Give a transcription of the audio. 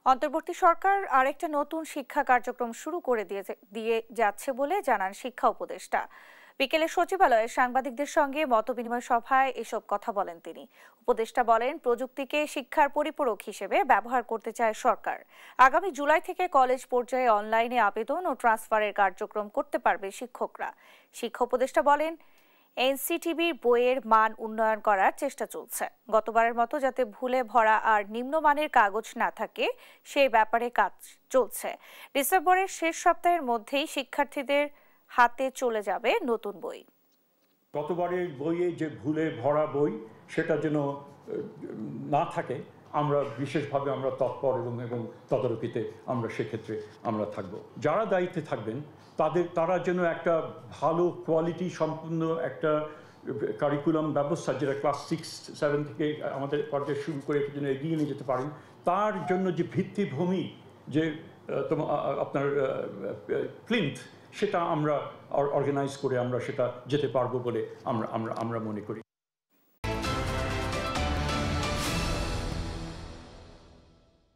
অন্তর্বর্তী সরকার আরেকটা নতুন শিক্ষা কার্যক্রম শুরু করে দিয়ে যাচ্ছে বলে জানান শিক্ষা উপদেষ্টা। বিকেলে সচিবালয়ে সাংবাদিকদের সঙ্গে মতবিনিময় সভায় এসব কথা বলেন তিনি। উপদেষ্টা বলেন, প্রযুক্তিকে শিক্ষার পরিপূরক হিসেবে ব্যবহার করতে চায় সরকার। আগামী জুলাই থেকে কলেজ পর্যায়ে অনলাইনে আবেদন ও ট্রান্সফারের কার্যক্রম করতে পারবে শিক্ষকরা। শিক্ষা উপদেষ্টা বলেন, এনসিটিবির বইয়ের মান উন্নয়ন করার চেষ্টা চলছে। গতবারের মতো যাতে ভুলে ভরা আর নিম্নমানের কাগজ না থাকে সেই ব্যাপারে কাজ চলছে। ডিসেম্বরের শেষ সপ্তাহের মধ্যেই শিক্ষার্থীদের হাতে চলে যাবে নতুন বই। গতবারের বইয়ে যে ভুলে ভরা বই সেটা যেন না থাকে, আমরা বিশেষভাবে আমরা তৎপর এবং তদারকিতে আমরা সেক্ষেত্রে আমরা থাকব। যারা দায়িত্বে থাকবেন তারা যেন একটা ভালো কোয়ালিটি সম্পূর্ণ একটা কারিকুলাম ব্যবস্থা, যেটা ক্লাস 6-7 থেকে আমাদের পর্যায়ে শুরু করে যেন এগিয়ে নিয়ে যেতে পারেন, তার জন্য যে ভিত্তিভূমি, যে আপনার প্লিন্থ, সেটা আমরা অর্গানাইজ করে আমরা সেটা যেতে পারবো বলে আমরা মনে করি।